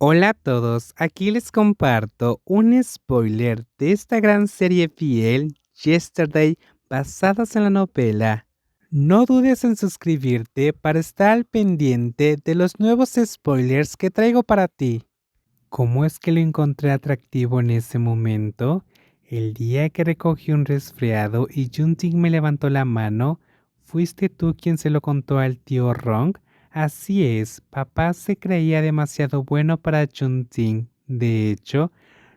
Hola a todos, aquí les comparto un spoiler de esta gran serie fiel, Yesterday, basadas en la novela. No dudes en suscribirte para estar al pendiente de los nuevos spoilers que traigo para ti. ¿Cómo es que lo encontré atractivo en ese momento? El día que recogí un resfriado y Junting me levantó la mano, ¿fuiste tú quien se lo contó al tío Rong? Así es, papá se creía demasiado bueno para Junting. De hecho,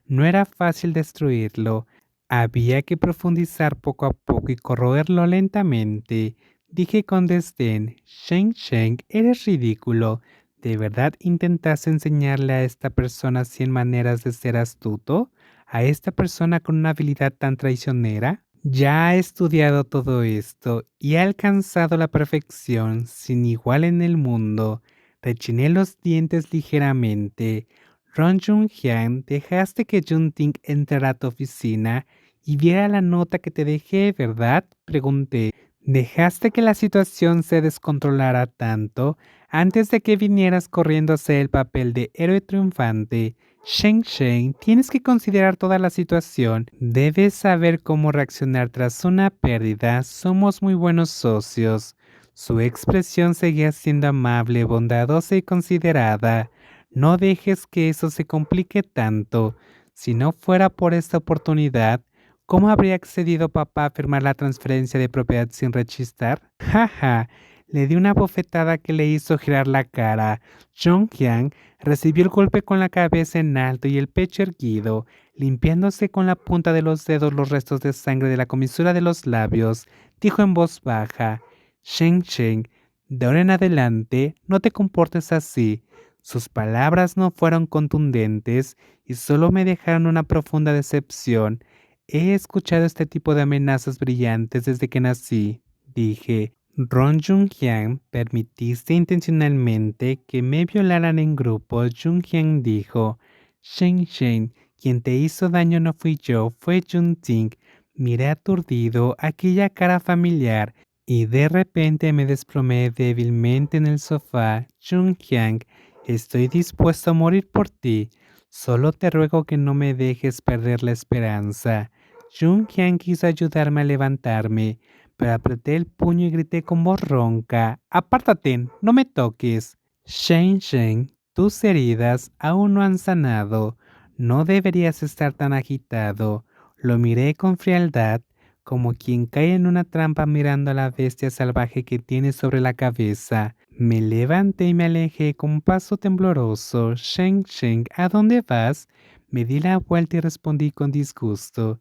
no era fácil destruirlo. Había que profundizar poco a poco y corroerlo lentamente. Dije con desdén, Sheng Sheng, eres ridículo. ¿De verdad intentas enseñarle a esta persona 100 maneras de ser astuto? ¿A esta persona con una habilidad tan traicionera? Ya ha estudiado todo esto y ha alcanzado la perfección sin igual en el mundo. Rechiné los dientes ligeramente. Ron Jung-hyun, dejaste que Jun-ting entrara a tu oficina y viera la nota que te dejé, ¿verdad? Pregunté. ¿Dejaste que la situación se descontrolara tanto antes de que vinieras corriendo a hacer el papel de héroe triunfante? Sheng Sheng, tienes que considerar toda la situación. Debes saber cómo reaccionar tras una pérdida. Somos muy buenos socios. Su expresión seguía siendo amable, bondadosa y considerada. No dejes que eso se complique tanto. Si no fuera por esta oportunidad, ¿cómo habría accedido papá a firmar la transferencia de propiedad sin rechistar? Jaja, le di una bofetada que le hizo girar la cara. Jonghyang recibió el golpe con la cabeza en alto y el pecho erguido, limpiándose con la punta de los dedos los restos de sangre de la comisura de los labios. Dijo en voz baja, Sheng Sheng, de ahora en adelante no te comportes así. Sus palabras no fueron contundentes y solo me dejaron una profunda decepción. He escuchado este tipo de amenazas brillantes desde que nací, dije. Ron Jung-hyun, ¿permitiste intencionalmente que me violaran en grupo? Jung-hyun dijo. Shen Shen, quien te hizo daño no fui yo, fue Jun-ting. Miré aturdido aquella cara familiar y de repente me desplomé débilmente en el sofá. Jung-hyun, estoy dispuesto a morir por ti. Solo te ruego que no me dejes perder la esperanza. Jung-hyun quiso ayudarme a levantarme, pero apreté el puño y grité con voz ronca, ¡apártate! ¡No me toques! Shen Shen, tus heridas aún no han sanado. No deberías estar tan agitado. Lo miré con frialdad, como quien cae en una trampa mirando a la bestia salvaje que tiene sobre la cabeza. Me levanté y me alejé con paso tembloroso. Shen Shen, ¿a dónde vas? Me di la vuelta y respondí con disgusto.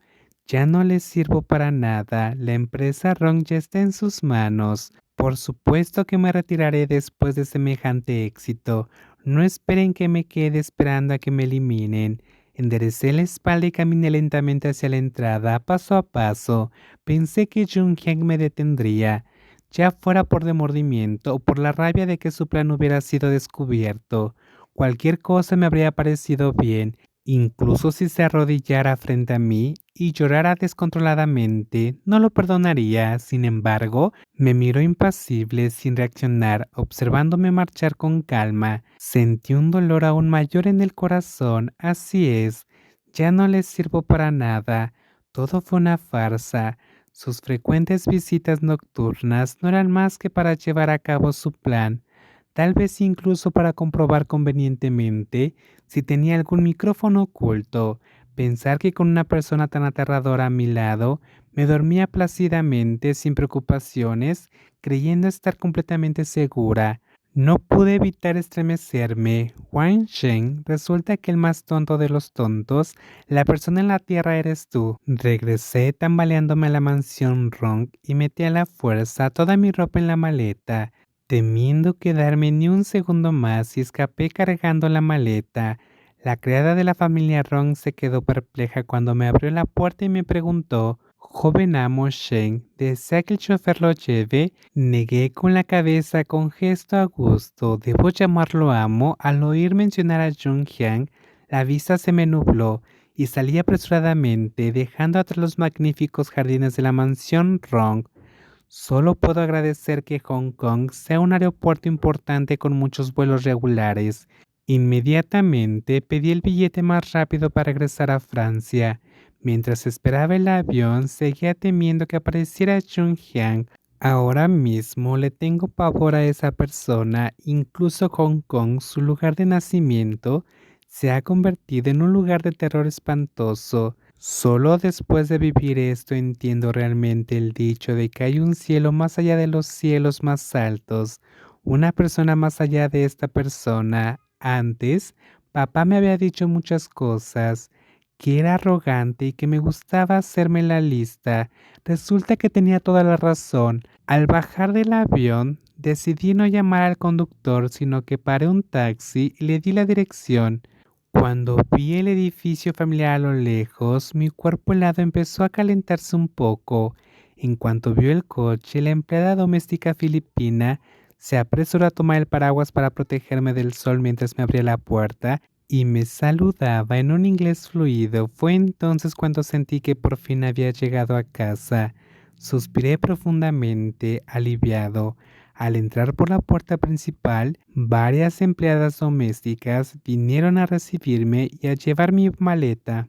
Ya no les sirvo para nada, la empresa Ron ya está en sus manos. Por supuesto que me retiraré después de semejante éxito. No esperen que me quede esperando a que me eliminen. Enderecé la espalda y caminé lentamente hacia la entrada, paso a paso. Pensé que Jung-hyun me detendría, ya fuera por remordimiento o por la rabia de que su plan hubiera sido descubierto. Cualquier cosa me habría parecido bien. Incluso si se arrodillara frente a mí y llorara descontroladamente, no lo perdonaría. Sin embargo, me miró impasible, sin reaccionar, observándome marchar con calma. Sentí un dolor aún mayor en el corazón. Así es, ya no les sirvo para nada. Todo fue una farsa. Sus frecuentes visitas nocturnas no eran más que para llevar a cabo su plan, tal vez incluso para comprobar convenientemente si tenía algún micrófono oculto. Pensar que con una persona tan aterradora a mi lado, me dormía plácidamente, sin preocupaciones, creyendo estar completamente segura. No pude evitar estremecerme. Wang Shen, resulta que el más tonto de los tontos, la persona en la tierra eres tú. Regresé tambaleándome a la mansión Rong y metí a la fuerza toda mi ropa en la maleta, temiendo quedarme ni un segundo más, y escapé cargando la maleta. La criada de la familia Rong se quedó perpleja cuando me abrió la puerta y me preguntó, «Joven amo Shen, ¿desea que el chofer lo lleve?» Negué con la cabeza con gesto a gusto. ¿Debo llamarlo amo? Al oír mencionar a Jung-hyun, la vista se me nubló y salí apresuradamente, dejando atrás los magníficos jardines de la mansión Rong. Solo puedo agradecer que Hong Kong sea un aeropuerto importante con muchos vuelos regulares. Inmediatamente pedí el billete más rápido para regresar a Francia. Mientras esperaba el avión, seguía temiendo que apareciera Jung Hyang. Ahora mismo le tengo pavor a esa persona. Incluso Hong Kong, su lugar de nacimiento, se ha convertido en un lugar de terror espantoso. Solo después de vivir esto entiendo realmente el dicho de que hay un cielo más allá de los cielos más altos, una persona más allá de esta persona. Antes, papá me había dicho muchas cosas, que era arrogante y que me gustaba hacerme la lista. Resulta que tenía toda la razón. Al bajar del avión, decidí no llamar al conductor, sino que paré un taxi y le di la dirección. Cuando vi el edificio familiar a lo lejos, mi cuerpo helado empezó a calentarse un poco. En cuanto vio el coche, la empleada doméstica filipina se apresuró a tomar el paraguas para protegerme del sol mientras me abría la puerta y me saludaba en un inglés fluido. Fue entonces cuando sentí que por fin había llegado a casa. Suspiré profundamente, aliviado. Al entrar por la puerta principal, varias empleadas domésticas vinieron a recibirme y a llevar mi maleta.